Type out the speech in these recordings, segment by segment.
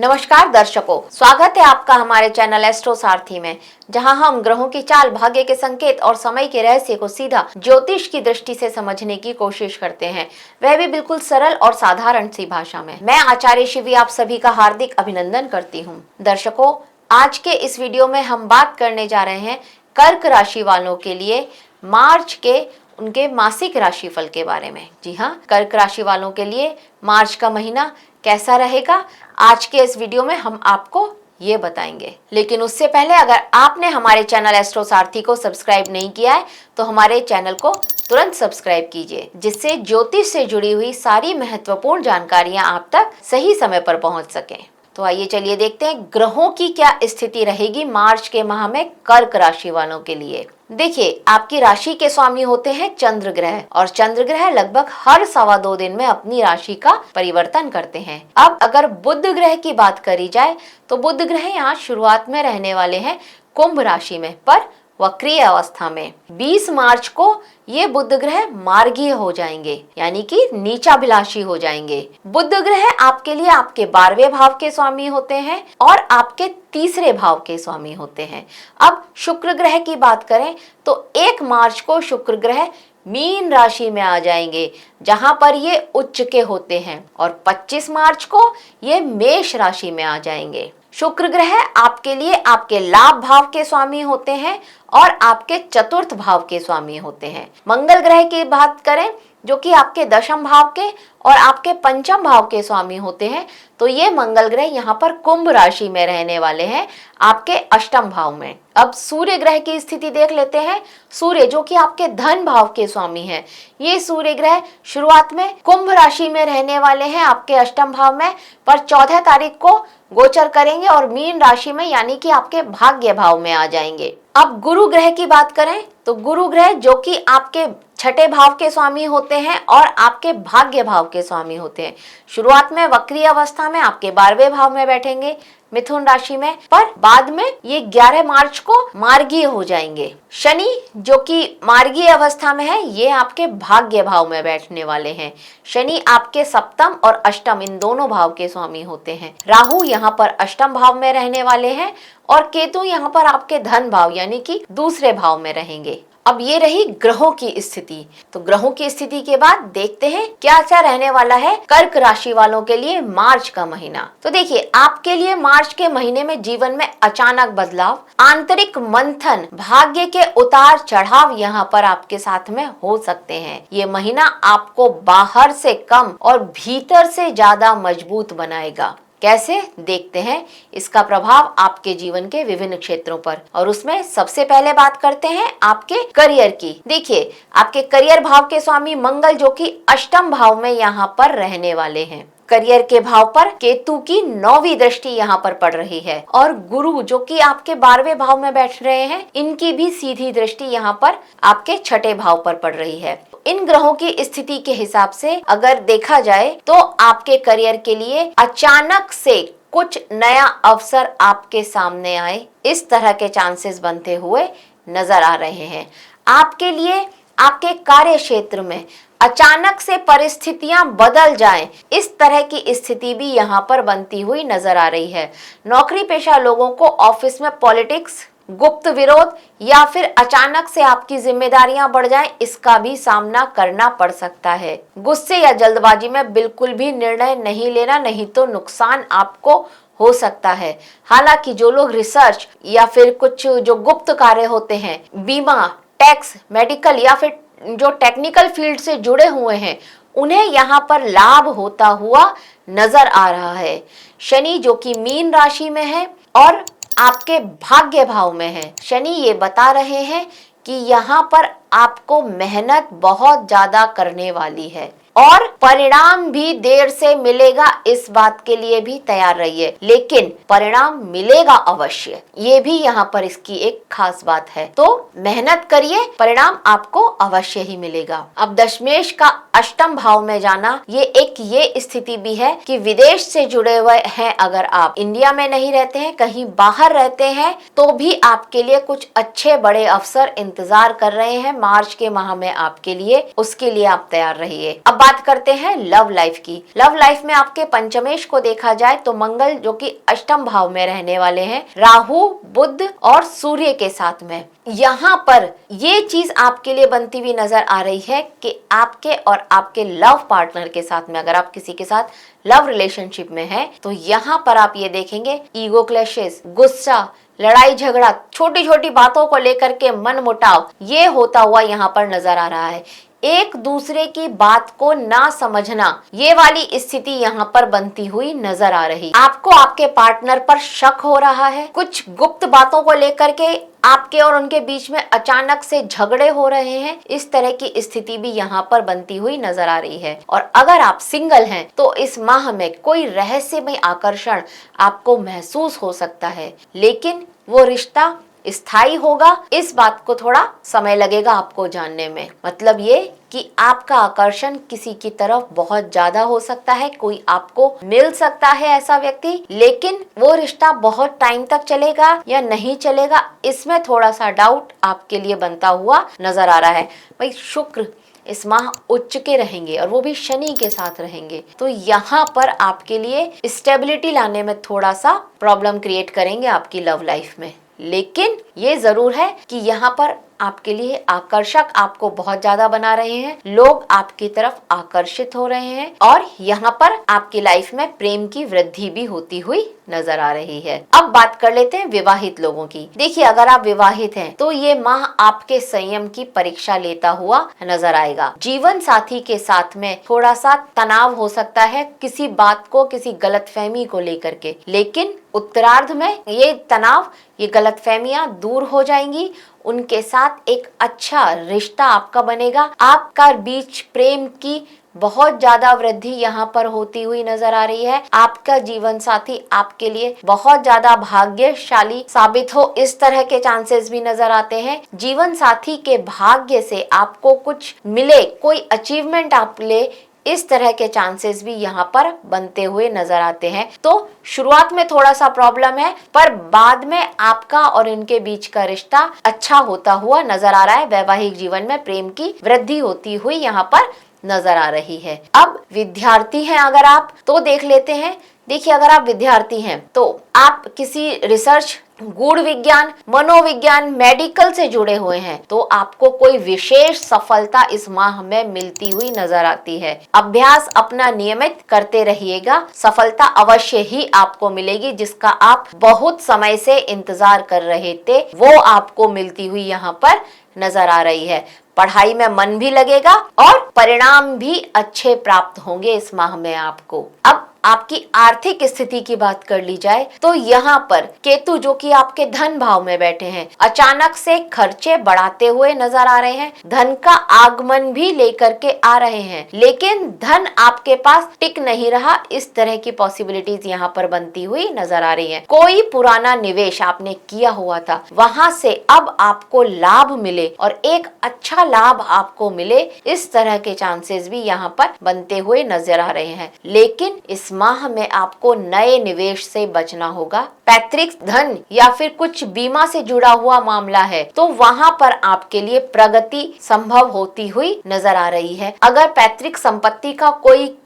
नमस्कार दर्शकों, स्वागत है आपका हमारे चैनल एस्ट्रो सारथी में, जहां हम ग्रहों की चाल, भाग्य के संकेत और समय के रहस्य को सीधा ज्योतिष की दृष्टि से समझने की कोशिश करते हैं, वह भी बिल्कुल सरल और साधारण सी भाषा में। मैं आचार्य शिवी आप सभी का हार्दिक अभिनंदन करती हूँ। दर्शकों, आज के इस वीडियो में हम बात करने जा रहे हैं कर्क राशि वालों के लिए मार्च के उनके मासिक राशिफल के बारे में। जी हाँ, कर्क राशि वालों के लिए मार्च का महीना कैसा रहेगा, आज के इस वीडियो में हम आपको ये बताएंगे। लेकिन उससे पहले अगर आपने हमारे चैनल एस्ट्रो सारथी को सब्सक्राइब नहीं किया है तो हमारे चैनल को तुरंत सब्सक्राइब कीजिए, जिससे ज्योतिष से जुड़ी हुई सारी महत्वपूर्ण जानकारियां आप तक सही समय पर पहुंच सकें। तो आइए चलिए देखते हैं ग्रहों की क्या स्थिति रहेगी मार्च के माह में कर्क राशि वालों के लिए। देखिए, आपकी राशि के स्वामी होते हैं चंद्र ग्रह, और चंद्र ग्रह लगभग हर 2.25 दिन में अपनी राशि का परिवर्तन करते हैं। अब अगर बुध ग्रह की बात करी जाए तो बुध ग्रह यहाँ शुरुआत में रहने वाले हैं कुंभ राशि में, पर वक्रीय अवस्था में। 20 मार्च को ये बुध ग्रह मार्गीय हो जाएंगे, यानी कि नीचाभिलाषी हो जाएंगे। बुध ग्रह आपके लिए आपके 12वें भाव के स्वामी होते हैं और आपके 3रे भाव के स्वामी होते हैं। अब शुक्र ग्रह की बात करें तो 1 मार्च को शुक्र ग्रह मीन राशि में आ जाएंगे, जहां पर ये उच्च के होते हैं, और 25 मार्च को ये मेष राशि में आ जाएंगे। शुक्र ग्रह आपके लिए आपके लाभ भाव के स्वामी होते हैं और आपके 4th भाव के स्वामी होते हैं। मंगल ग्रह की बात करें जो कि आपके 10म भाव के और आपके 5म भाव के स्वामी होते हैं, तो ये मंगल ग्रह यहाँ पर कुंभ राशि में रहने वाले हैं आपके 8म भाव में। अब सूर्य ग्रह की स्थिति देख लेते हैं। सूर्य जो कि आपके धन भाव के स्वामी हैं, ये सूर्य ग्रह शुरुआत में कुंभ राशि में रहने वाले हैं आपके 8म भाव में, पर 14 तारीख को गोचर करेंगे और मीन राशि में, यानी कि आपके भाग्य भाव में आ जाएंगे। अब गुरु ग्रह की बात करें तो गुरु ग्रह जो कि आपके 6ठे भाव के स्वामी होते हैं और आपके भाग्य भाव के स्वामी होते हैं, शुरुआत में वक्रीय अवस्था में आपके 12वें भाव में बैठेंगे मिथुन राशि में, पर बाद में ये 11 मार्च को मार्गीय हो जाएंगे। शनि जो कि मार्गीय अवस्था में है, ये आपके भाग्य भाव में बैठने वाले हैं। शनि आपके 7म और 8म इन दोनों भाव के स्वामी होते हैं। राहु यहाँ पर 8म भाव में रहने वाले हैं और केतु यहाँ पर आपके धन भाव यानी कि 2रे भाव में रहेंगे। अब ये रही ग्रहों की स्थिति। तो ग्रहों की स्थिति के बाद देखते हैं क्या क्या रहने वाला है कर्क राशि वालों के लिए मार्च का महीना। तो देखिए, आपके लिए मार्च के महीने में जीवन में अचानक बदलाव, आंतरिक मंथन, भाग्य के उतार चढ़ाव यहाँ पर आपके साथ में हो सकते हैं। ये महीना आपको बाहर से कम और भीतर से ज्यादा मजबूत बनाएगा। कैसे, देखते हैं इसका प्रभाव आपके जीवन के विभिन्न क्षेत्रों पर। और उसमें सबसे पहले बात करते हैं आपके करियर की। देखिए, आपके करियर भाव के स्वामी मंगल जो कि 8म भाव में यहाँ पर रहने वाले हैं। करियर के भाव पर केतु की 9वीं दृष्टि यहाँ पर पड़ रही है, और गुरु जो कि आपके 12वें भाव में बैठ रहे हैं, इनकी भी सीधी दृष्टि यहाँ पर आपके 6ठे भाव पर पड़ रही है। इन ग्रहों की स्थिति के हिसाब से अगर देखा जाए तो आपके करियर के लिए अचानक से कुछ नया अवसर आपके सामने आए, इस तरह के चांसेस बनते हुए नजर आ रहे हैं। आपके लिए आपके कार्य क्षेत्र में अचानक से परिस्थितियां बदल जाएं, इस तरह की स्थिति भी यहाँ पर बनती हुई नजर आ रही है। नौकरी पेशा लोगों को ऑफिस में पॉलिटिक्स, गुप्त विरोध या फिर अचानक से आपकी जिम्मेदारियां बढ़ जाएं, इसका भी सामना करना पड़ सकता है। गुस्से या जल्दबाजी में बिल्कुल भी निर्णय नहीं लेना, नहीं तो नुकसान आपको हो सकता है। हालांकि जो लोग रिसर्च या फिर कुछ जो गुप्त कार्य होते हैं, बीमा, टैक्स, मेडिकल या फिर जो टेक्निकल फील्ड से जुड़े हुए हैं, उन्हें यहाँ पर लाभ होता हुआ नजर आ रहा है। शनि जो कि मीन राशि में है और आपके भाग्य भाव में है, शनि ये बता रहे हैं कि यहाँ पर आपको मेहनत बहुत ज्यादा करने वाली है और परिणाम भी देर से मिलेगा, इस बात के लिए भी तैयार रहिए, लेकिन परिणाम मिलेगा अवश्य। ये भी यहाँ पर इसकी एक खास बात है। तो मेहनत करिए, परिणाम आपको अवश्य ही मिलेगा। अब दशमेश का 8म भाव में जाना, ये स्थिति भी है कि विदेश से जुड़े हुए हैं, अगर आप इंडिया में नहीं रहते हैं, कहीं बाहर रहते हैं, तो भी आपके लिए कुछ अच्छे बड़े अवसर इंतजार कर रहे हैं मार्च के माह में आपके लिए, उसके लिए आप तैयार रहिए। अब बात करते हैं लव लाइफ की। लव लाइफ में आपके पंचमेश को देखा जाए तो मंगल जो कि अष्टम भाव में रहने वाले हैं, राहु, बुध और सूर्य के साथ में। यहाँ पर ये चीज आपके लिए बनती हुई नजर आ रही है कि आपके और आपके लव पार्टनर के साथ में, अगर आप किसी के साथ लव रिलेशनशिप में हैं, तो यहाँ पर आप ये देखेंगे ईगो क्लैशेस, गुस्सा, लड़ाई झगड़ा, छोटी छोटी बातों को लेकर के मन मुटाव, ये होता हुआ यहाँ पर नजर आ रहा है। एक दूसरे की बात को ना समझना, ये वाली स्थिति यहाँ पर बनती हुई नजर आ रही। आपको आपके पार्टनर पर शक हो रहा है, कुछ गुप्त बातों को लेकर के आपके और उनके बीच में अचानक से झगड़े हो रहे हैं, इस तरह की स्थिति भी यहाँ पर बनती हुई नजर आ रही है। और अगर आप सिंगल हैं तो इस माह में कोई रहस्यमय आकर्षण आपको महसूस हो सकता है, लेकिन वो रिश्ता स्थायी होगा, इस बात को थोड़ा समय लगेगा आपको जानने में। मतलब ये कि आपका आकर्षण किसी की तरफ बहुत ज्यादा हो सकता है, कोई आपको मिल सकता है ऐसा व्यक्ति, लेकिन वो रिश्ता बहुत टाइम तक चलेगा या नहीं चलेगा, इसमें थोड़ा सा डाउट आपके लिए बनता हुआ नजर आ रहा है। भाई शुक्र इस माह उच्च के रहेंगे और वो भी शनि के साथ रहेंगे, तो यहाँ पर आपके लिए स्टेबिलिटी लाने में थोड़ा सा प्रॉब्लम क्रिएट करेंगे आपकी लव लाइफ में। लेकिन ये जरूर है कि यहाँ पर आपके लिए आकर्षक आपको बहुत ज्यादा बना रहे हैं, लोग आपकी तरफ आकर्षित हो रहे हैं और यहाँ पर आपकी लाइफ में प्रेम की वृद्धि भी होती हुई नजर आ रही है। अब बात कर लेते हैं विवाहित लोगों की। देखिए, अगर आप विवाहित हैं तो ये माह आपके संयम की परीक्षा लेता हुआ नजर आएगा। जीवन साथी के साथ में थोड़ा सा तनाव हो सकता है किसी बात को, किसी गलतफहमी को लेकर के, लेकिन उत्तरार्ध में ये तनाव, ये गलतफहमियां दूर हो जाएंगी, उनके साथ एक अच्छा रिश्ता आपका बनेगा। आपका बीच प्रेम की बहुत ज्यादा वृद्धि यहाँ पर होती हुई नजर आ रही है। आपका जीवन साथी आपके लिए बहुत ज्यादा भाग्यशाली साबित हो, इस तरह के चांसेस भी नजर आते हैं। जीवन साथी के भाग्य से आपको कुछ मिले, कोई अचीवमेंट आप ले, इस तरह के चांसेस भी यहाँ पर बनते हुए नजर आते हैं। तो शुरुआत में थोड़ा सा प्रॉब्लम है, पर बाद में आपका और इनके बीच का रिश्ता अच्छा होता हुआ नजर आ रहा है। वैवाहिक जीवन में प्रेम की वृद्धि होती हुई यहाँ पर नजर आ रही है। अब विद्यार्थी हैं अगर आप, तो देख लेते हैं। देखिए, अगर आप विद्यार्थी हैं तो आप किसी रिसर्च, गूढ़ विज्ञान, मनोविज्ञान, मेडिकल से जुड़े हुए हैं तो आपको कोई विशेष सफलता इस माह में मिलती हुई नजर आती है। अभ्यास अपना नियमित करते रहिएगा, सफलता अवश्य ही आपको मिलेगी। जिसका आप बहुत समय से इंतजार कर रहे थे वो आपको मिलती हुई यहाँ पर नजर आ रही है। पढ़ाई में मन भी लगेगा और परिणाम भी अच्छे प्राप्त होंगे इस माह में आपको। अब आपकी आर्थिक स्थिति की बात कर ली जाए तो यहाँ पर केतु जो कि आपके धन भाव में बैठे हैं, अचानक से खर्चे बढ़ाते हुए नजर आ रहे हैं। धन का आगमन भी लेकर के आ रहे हैं, लेकिन धन आपके पास टिक नहीं रहा, इस तरह की पॉसिबिलिटीज यहाँ पर बनती हुई नजर आ रही है। कोई पुराना निवेश आपने किया हुआ था, वहां से अब आपको लाभ मिले और एक अच्छा लाभ आपको मिले, इस तरह के चांसेस भी यहाँ पर बनते हुए नजर आ रहे हैं। लेकिन इस माह में आपको नए निवेश से बचना होगा। पैतृक धन या फिर कुछ बीमा से जुड़ा हुआ मामला है तो वहां पर आपके लिए प्रगति संभव होती हुई नजर आ रही है। अगर पैतृक संपत्ति का कोई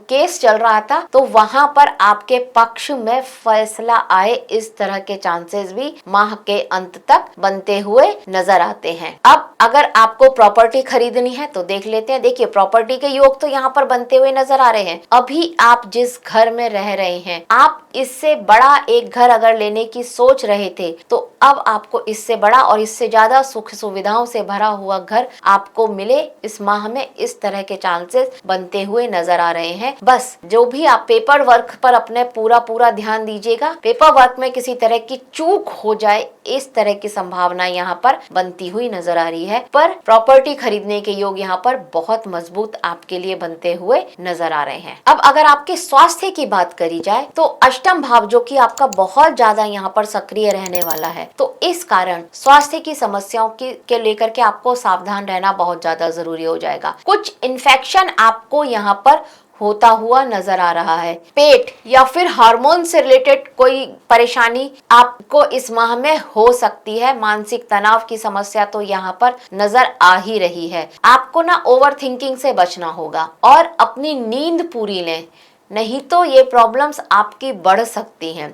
केस चल रहा था तो वहां पर आपके पक्ष में फैसला आए, इस तरह के चांसेस भी माह के अंत तक बनते हुए नजर आते हैं। अब अगर आपको प्रॉपर्टी खरीदनी है तो देख लेते हैं। देखिए, प्रॉपर्टी के योग तो यहाँ पर बनते हुए नजर आ रहे हैं। अभी आप जिस घर में रह रहे हैं, आप इससे बड़ा एक घर अगर लेने की सोच रहे थे तो अब आपको इससे बड़ा और इससे ज्यादा सुख सुविधाओं से भरा हुआ घर आपको मिले, इस माह में इस तरह के चांसेस बनते हुए नजर आ रहे हैं। बस जो भी आप पेपर वर्क पर अपने पूरा ध्यान दीजिएगा, पेपर वर्क में किसी तरह की चूक हो जाए, इस तरह की संभावना यहाँ पर बनती हुई नजर आ रही है। पर प्रॉपर्टी खरीदने के योग यहाँ पर बहुत मजबूत आपके लिए बनते हुए नजर आ रहे हैं। अब अगर आपके स्वास्थ्य की बात करी जाए तो अष्टम भाव जो कि आपका बहुत ज्यादा यहाँ पर सक्रिय रहने वाला है, तो इस कारण स्वास्थ्य की समस्याओं के लेकर के आपको सावधान रहना बहुत ज्यादा जरूरी हो जाएगा। कुछ इन्फेक्शन आपको यहाँ पर होता हुआ नजर आ रहा है। पेट या फिर हार्मोन से रिलेटेड कोई परेशानी आपको इस माह में हो सकती है। मानसिक तनाव की समस्या तो यहाँ पर नजर आ ही रही है। आपको ना ओवर थिंकिंग से बचना होगा और अपनी नींद पूरी लें, नहीं तो ये प्रॉब्लम्स आपकी बढ़ सकती हैं।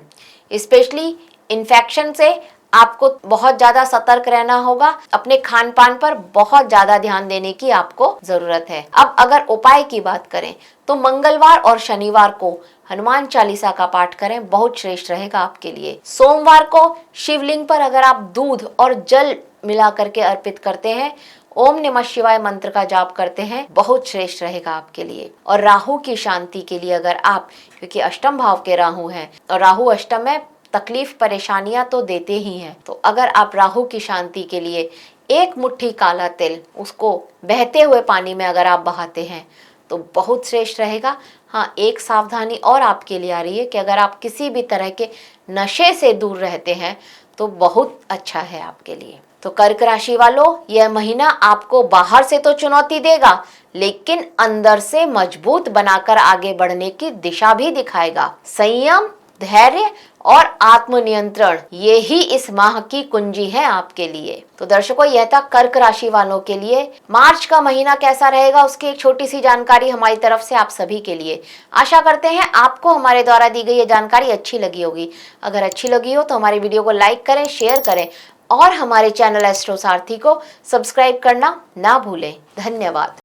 स्पेशली इन्फेक्शन से आपको बहुत ज्यादा सतर्क रहना होगा। अपने खान पान पर बहुत ज्यादा ध्यान देने की आपको जरूरत है। अब अगर उपाय की बात करें तो मंगलवार और शनिवार को हनुमान चालीसा का पाठ करें, बहुत श्रेष्ठ रहेगा आपके लिए। सोमवार को शिवलिंग पर अगर आप दूध और जल मिला करके अर्पित करते हैं, ओम नमः शिवाय मंत्र का जाप करते हैं, बहुत श्रेष्ठ रहेगा आपके लिए। और राहु की शांति के लिए अगर आप, क्योंकि अष्टम भाव के राहु हैं और राहु अष्टम में तकलीफ परेशानियां तो देते ही हैं, तो अगर आप राहु की शांति के लिए एक मुट्ठी काला तिल उसको बहते हुए पानी में अगर आप बहाते हैं तो बहुत श्रेष्ठ रहेगा। हाँ, एक सावधानी और आपके लिए आ रही है कि अगर आप किसी भी तरह के नशे से दूर रहते हैं तो बहुत अच्छा है आपके लिए। तो कर्क राशि वालों, यह महीना आपको बाहर से तो चुनौती देगा, लेकिन अंदर से मजबूत बनाकर आगे बढ़ने की दिशा भी दिखाएगा। संयम, धैर्य और आत्मनियंत्रण, ये ही इस माह की कुंजी है आपके लिए। तो दर्शकों, यह था कर्क राशि वालों के लिए मार्च का महीना कैसा रहेगा उसकी एक छोटी सी जानकारी हमारी तरफ से आप सभी के लिए। आशा करते हैं आपको हमारे द्वारा दी गई ये जानकारी अच्छी लगी होगी। अगर अच्छी लगी हो तो हमारी वीडियो को लाइक करें, शेयर करें और हमारे चैनल एस्ट्रो सारथी को सब्सक्राइब करना ना भूलें। धन्यवाद।